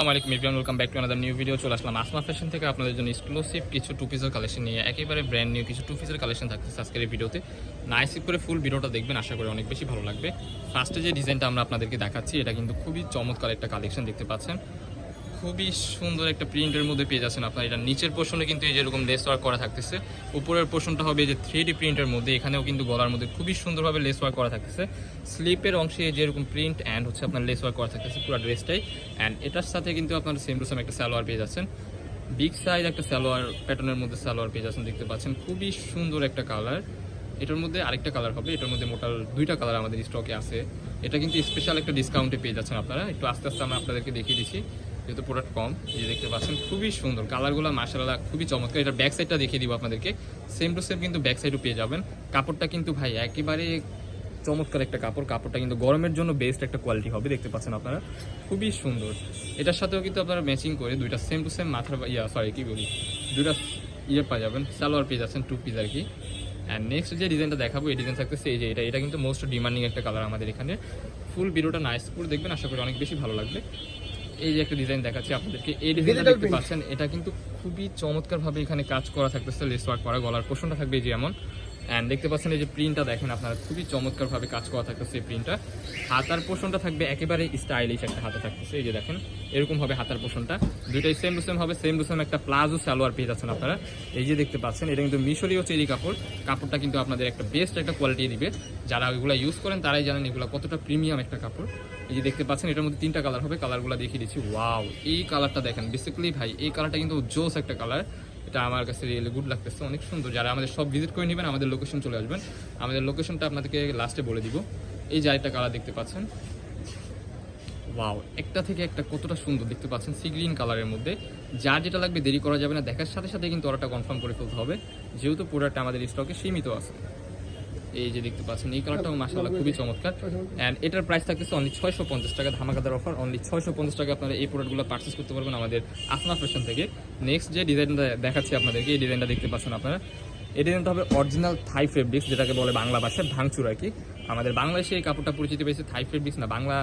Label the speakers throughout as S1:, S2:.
S1: আসসালামু আলাইকুম everyone, welcome back to another new video. চলে আসলাম আসমা ফ্যাশন থেকে আপনাদের জন্য এক্সক্লুসিভ কিছু টু পিসের কালেকশন নিয়ে। একেবারে ব্র্যান্ড নিউ কিছু টু পিসের কালেকশন থাকতেছে আজকের এই ভিডিওতে। নাইস করে ফুল ভিডিওটা দেখবেন, আশা করি অনেক বেশি ভালো লাগবে। ফার্স্টে যে ডিজাইনটা আমরা আপনাদেরকে দেখাচ্ছি এটা কিন্তু খুবই চমৎকার একটা কালেকশন দেখতে পাচ্ছেন। খুবই সুন্দর একটা প্রিন্টের মধ্যে পেয়ে যাচ্ছেন আপনার। এটা নিচের পোর্শনে কিন্তু এই যেরকম লেস ওয়ার্ক করা থাকতেছে, উপরের পোর্শনটা হবে যে 3D প্রিন্টের মধ্যে। এখানেও কিন্তু গলার মধ্যে খুবই সুন্দরভাবে লেস ওয়ার্ক করা থাকতেছে। স্লিপের অংশে যেরকম প্রিন্ট অ্যান্ড হচ্ছে আপনার লেস ওয়ার্ক করা থাকতেছে পুরো ড্রেসটাই। অ্যান্ড এটার সাথে কিন্তু আপনার সেম টু সেম একটা সালোয়ার পেয়ে যাচ্ছেন, বিগ সাইজ একটা সালোয়ার প্যাটার্নের মধ্যে সালোয়ার পেয়ে যাচ্ছেন দেখতে পাচ্ছেন। খুবই সুন্দর একটা কালার। এটার মধ্যে আরেকটা কালার হবে, এটার মধ্যে মোটাল দুইটা কালার আমাদের স্টকে আছে। এটা কিন্তু স্পেশাল একটা ডিসকাউন্টে পেয়ে যাচ্ছেন আপনারা। একটু আস্তে আস্তে আমরা আপনাদেরকে দেখিয়ে দিচ্ছি যেহেতু প্রোডাক্ট কম। এই দেখতে পাচ্ছেন খুবই সুন্দর কালারগুলো, মাশাআল্লাহ খুবই চমৎকার। এটা ব্যাক সাইডটা দেখিয়ে দিব আপনাদেরকে, সেম টু সেম কিন্তু ব্যাক সাইডও পেয়ে যাবেন। কাপড়টা কিন্তু ভাই একেবারে চমৎকার একটা কাপড়। কাপড়টা কিন্তু গরমের জন্য বেস্ট একটা কোয়ালিটি হবে, দেখতে পাচ্ছেন আপনারা খুবই সুন্দর। এটার সাথেও কিন্তু আপনারা ম্যাচিং করে দুইটা সেম টু সেম মাথার দুইটা পাওয়া যাবেন, সালোয়ার পেয়ে যাচ্ছেন টু পিস আর কি। অ্যান্ড নেক্সট যে ডিজাইনটা দেখাবো এই ডিজাইন থাকতেছে এই যে এটা কিন্তু মোস্ট ডিমান্ডিং একটা কালার আমাদের এখানে। ফুল ভিডিওটা নাইস করে দেখবেন, আশা করি অনেক বেশি ভালো লাগবে। এই যে একটা ডিজাইন দেখাচ্ছি আপনাদেরকে, এই ডিজাইনটা দেখতে পাচ্ছেন। এটা কিন্তু খুবই চমৎকারভাবে এখানে কাজ করা থাকতেছে, লেস ওয়ার্ক করা। গলার পোর্শনটা থাকবে এই যে এমন। অ্যান্ড দেখতে পাচ্ছেন এই যে প্রিন্টটা দেখেন আপনারা, খুবই চমৎকারভাবে কাজ করা থাকতেছে এই প্রিন্টটা। হাতার পোর্শনটা থাকবে একেবারে স্টাইলিশ একটা হাতা থাকতেছে, এই যে দেখেন এরকম হবে হাতার পোর্শনটা। দুইটাই সেম টু সেম হবে, সেম টু সেম একটা প্লাজো সালোয়ার পেয়ে যাচ্ছেন আপনারা। এই যে দেখতে পাচ্ছেন এটা কিন্তু মিশরীয় চেরি কাপড়। কাপড়টা কিন্তু আপনাদের একটা বেস্ট একটা কোয়ালিটি দিবে। যারা ওইগুলো ইউজ করেন তারাই জানেন এগুলো কতটা প্রিমিয়াম একটা কাপড়। এই যে দেখতে পাচ্ছেন এটার মধ্যে তিনটা কালার হবে, কালারগুলো দেখিয়ে দিচ্ছি। ওয়াও, এই কালারটা দেখেন, বেসিক্যালি ভাই এই কালারটা কিন্তু জোস একটা কালার। এটা আমার কাছে রিয়েলি গুড লাগতেছে, অনেক সুন্দর। যারা আমাদের সব ভিজিট করে নেবেন আমাদের লোকেশন চলে আসবেন, আমাদের লোকেশনটা আপনাদেরকে লাস্টে বলে দিব। এই যে আরেকটা কালার দেখতে পাচ্ছেন, ওয়াও, একটা থেকে একটা কতটা সুন্দর দেখতে পাচ্ছেন, সি গ্রিন কালারের মধ্যে। যার যেটা লাগবে দেরি করা যাবে না, দেখার সাথে সাথে কিন্তু অর্ডারটা কনফার্ম করে ফেলতে হবে, যেহেতু প্রোডাক্ট আমাদের স্টকে সীমিত আছে। এই যে দেখতে পাচ্ছেন এই কালারটাও মাশাআল্লাহ খুবই চমৎকার। অ্যান্ড এটার প্রাইস থাকতেছে অনলি 650 টাকা, ধামাকাদার অফার। অনলি 650 টাকা আপনারা এই প্রোডাক্টগুলো পারচেস করতে পারবেন আমাদের আসমা ফ্যাশন থেকে। নেক্সট যে ডিজাইনটা দেখাচ্ছি আপনাদেরকে, এই ডিজাইনটা দেখতে পাচ্ছেন আপনারা। এই ডিজাইনটা হবে অরিজিনাল থাই ফেব্রিক্স, যেটাকে বলে বাংলা ভাষায় ভাঙচুর আর কি। আমাদের বাংলাদেশে এই কাপড়টা পরিচিতি পেয়েছে থাই ফেব্রিক্স না, বাংলা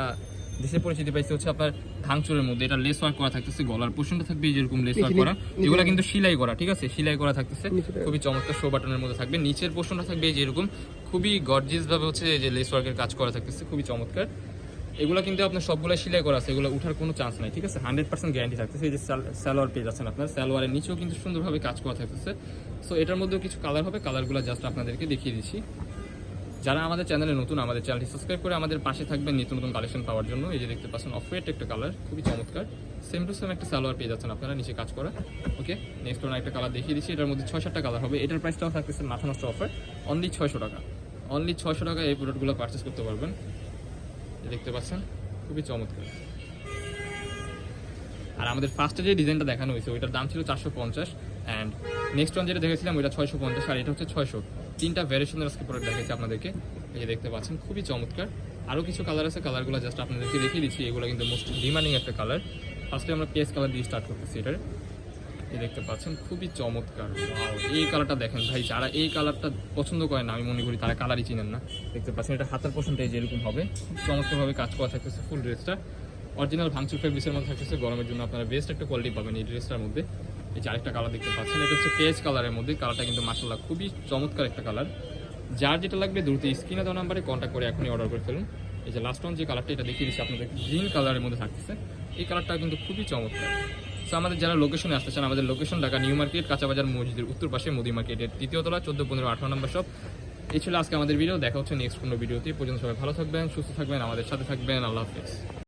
S1: দেশে পরিচিতি পাইছে হচ্ছে আপনার ভাঙচুরের মধ্যে। এটা লেস ওয়ার্ক করা থাকতেছে, গলার পোর্শনটা থাকবে যেরকম লেস ওয়ার্ক করা, এগুলো কিন্তু সেলাই করা, ঠিক আছে, সেলাই করা থাকতেছে। খুবই চমৎকার শো বাটনের মধ্যে থাকবে। নিচের পোর্শনটা থাকবে যেরকম খুবই গর্জিয়াস ভাবে হচ্ছে যে লেস ওয়ার্কের কাজ করা থাকতেছে, খুবই চমৎকার। এগুলো কিন্তু আপনার সবগুলো সেলাই করা আছে, এগুলো উঠার কোনো চান্স নাই, ঠিক আছে, 100% গ্যারান্টি থাকতেছে। এই যে সালোয়ার পেয়ে যাচ্ছেন আপনার, সালোয়ারের নিচেও কিন্তু সুন্দরভাবে কাজ করা থাকতেছে। সো এটার মধ্যেও কিছু কালার হবে, কালারগুলো জাস্ট আপনাদেরকে দেখিয়ে দিচ্ছি। যারা আমাদের চ্যানেলে নতুন, আমাদের চ্যানেলটি সাবস্ক্রাইব করে আমাদের পাশে থাকবেন নিত্য নতুন কালেকশন পাওয়ার জন্য। এই যে দেখতে পাচ্ছেন অফ হোয়াইট একটা কালার, খুবই চমৎকার। সেম টু সেম একটা সালোয়ার পেয়ে যাচ্ছেন আপনারা, নিচে কাজ করা। ওকে, নেক্সট ওয়ান একটা কালার দেখিয়ে দিচ্ছি। এটার মধ্যে 6-7টা কালার হবে। এটার প্রাইসটাও থাকতেছে মাথা নষ্ট অফার, অনলি 600 টাকা। অনলি 600 টাকা এই প্রোডাক্টগুলো পারচেস করতে পারবেন। দেখতে পাচ্ছেন খুবই চমৎকার। আর আমাদের ফার্স্টে যে ডিজাইনটা দেখানো হয়েছে ওইটার দাম ছিল 450। অ্যান্ড নেক্সট ওয়ান যেটা দেখেছিলাম ওইটা 650, আর এটা হচ্ছে 600। তিনটা ভ্যারিয়েশনের আজকে প্রোডাক্ট দেখাচ্ছি আপনাদেরকে। এই যে দেখতে পাচ্ছেন খুবই চমৎকার। আরও কিছু কালার আছে, কালারগুলো জাস্ট আপনাদেরকে দেখিয়ে দিচ্ছি। এগুলো কিন্তু মোস্ট ডিমান্ডিং একটা কালার। ফার্স্টে আমরা পেস্ট কালার দিয়ে স্টার্ট করতেছি এটার। এই দেখতে পাচ্ছেন খুবই চমৎকার। এই কালারটা দেখেন ভাই, যারা এই কালারটা পছন্দ করেন না আমি মনে করি তারা কালারই চিনেন না। দেখতে পাচ্ছেন এটা হাতার পোর্শনটা যেরকম হবে, খুব চমৎকারভাবে কাজ করা থাকতেছে। ফুল ড্রেসটা অরিজিনাল ভাঙচুর ফেব্রিক্সের মধ্যে থাকতেছে, গরমের জন্য আপনারা বেস্ট একটা কোয়ালিটি পাবেন এই ড্রেসটার মধ্যে। এই যে আরেকটা কালার দেখতে পাচ্ছেন, এটা হচ্ছে পেজ কালারের মধ্যে। কালারটা কিন্তু মাশাআল্লাহ খুবই চমৎকার একটা কালার। যার যেটা লাগবে দ্রুত স্ক্রিনে দেওয়া নাম্বারে কন্ট্যাক্ট করে এখনই অর্ডার করে ফেলুন। এই যে লাস্ট ওয়ান যে কালারটা এটা দেখিয়ে দিচ্ছি আপনাদের, গ্রিন কালারের মধ্যে থাকতেছে। এই কালারটা কিন্তু খুবই চমৎকার। সো আমাদের যারা লোকেশনে আসতে চান, আমাদের লোকেশন ঢাকা নিউ মার্কেট, কাঁচাবাজার মসজিদের উত্তর পাশে, মোদি মার্কেটের 3য় তলা, 14, 15, 18 নম্বর শপ। এই ছিল আজকে আমাদের ভিডিও। দেখা হচ্ছে নেক্সট কোনো ভিডিওতে। পর্যন্ত সবাই ভালো থাকবেন, সুস্থ থাকবেন, আমাদের সাথে থাকবেন। আল্লাহ হাফেজ।